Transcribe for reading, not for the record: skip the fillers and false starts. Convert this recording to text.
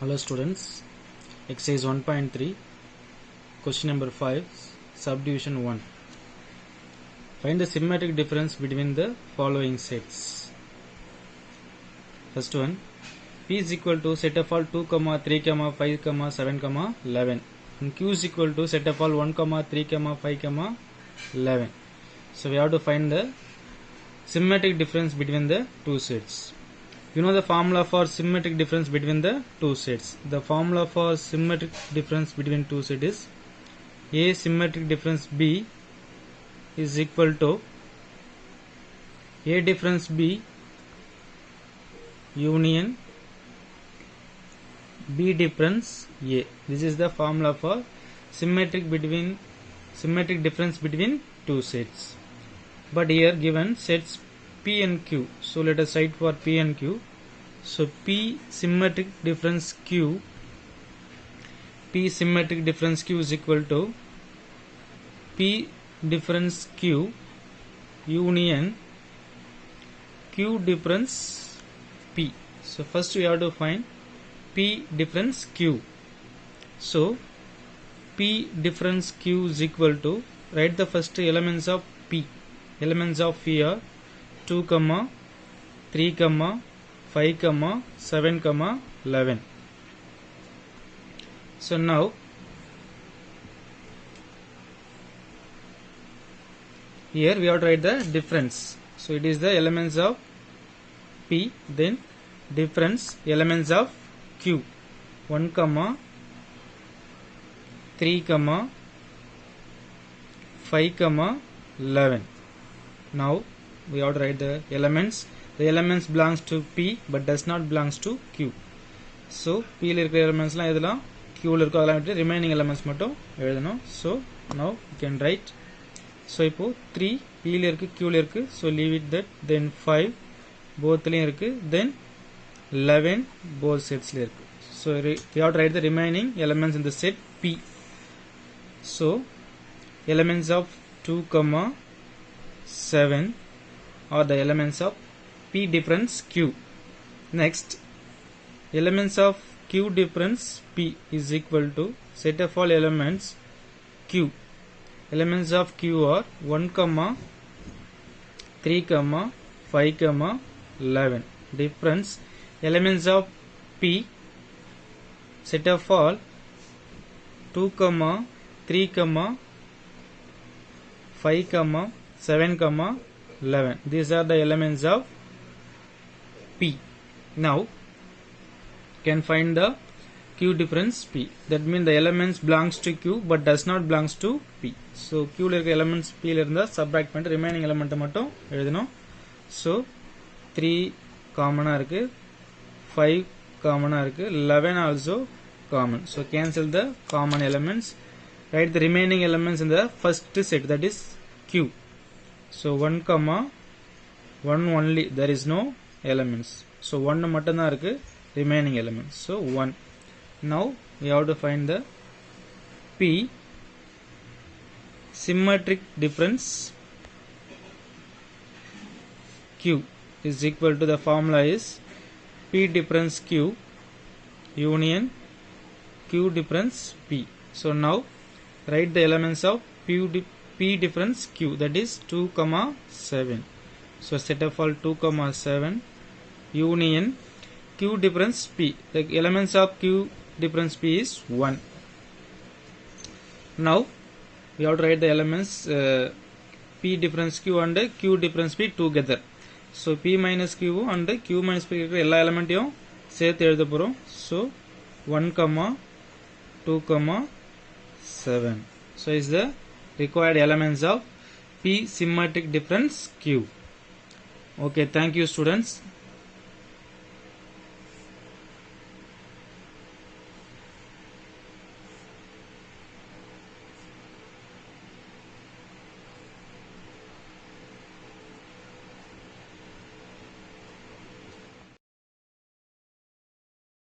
Hello students, exercise 1.3, question number 5, subdivision 1. Find the symmetric difference between the following sets. First one, P is equal to set of all 2, 3, 5, 7, 11 and Q is equal to set of all 1, 3, 5, 11. So we have to find the symmetric difference between the two sets. You know the formula for symmetric difference between the two sets. The formula for symmetric difference between two sets is A symmetric difference B is equal to A difference B union B difference A. This is the formula for symmetric difference between two sets. But here given sets P and Q. So let us write for P and Q. So P symmetric difference Q is equal to P difference Q union Q difference P. So first we have to find P difference Q. So P difference Q is equal to, write the first elements of P. Elements of P are 2, 3, 5, 7, 11. So now here we have to write the difference. So it is the elements of P, then difference elements of Q 1, 3, 5, 11. Now we have to write the elements. The elements belongs to P but does not belongs to Q. So P la irukra elements la edala Q la irukku adala vittu remaining elements mattum எழுதணும். So now you can write. So இப்போ 3 P la irukku Q la irukku, so leave it that. Then 5 both la irukku, then 11 both sets la irukku. So we have to write the remaining elements in the set P. So elements of 2, 7 are the elements of P difference Q. Next, elements of Q difference P is equal to set of all elements Q. Elements of Q are 1, 3, 5, 11. Difference elements of P, set of all 2, 3, 5, 7, 11. These are the elements of P. Now can find the Q difference P. That means the elements belongs to Q but does not belongs to P. So Q la irukka elements P la irundha subtract பண்ணிட்டு remaining element மட்டும் எழுதணும். So 3 common இருக்கு, 5 common இருக்கு, 11 also common. So cancel the common elements. Write the remaining elements in the first set, that is Q. So 1, 1 only, there is no elements. So 1 மட்டும் தான் இருக்கு remaining elements. So 1. Now we have to find the P symmetric difference Q is equal to, the formula is P difference Q union Q difference P. So now write the elements of P difference Q, that is 2, 7. So set of all 2, 7 union Q difference P. The elements of Q difference P is 1. Now we have to write the elements P difference Q and Q difference P together. So P minus Q and Q minus P எல்லா எலமெண்ட்டையும் சேர்த்து எழுத போறோம். So 1, 2, 7. So is the required elements of P symmetric difference Q. Okay, thank you students.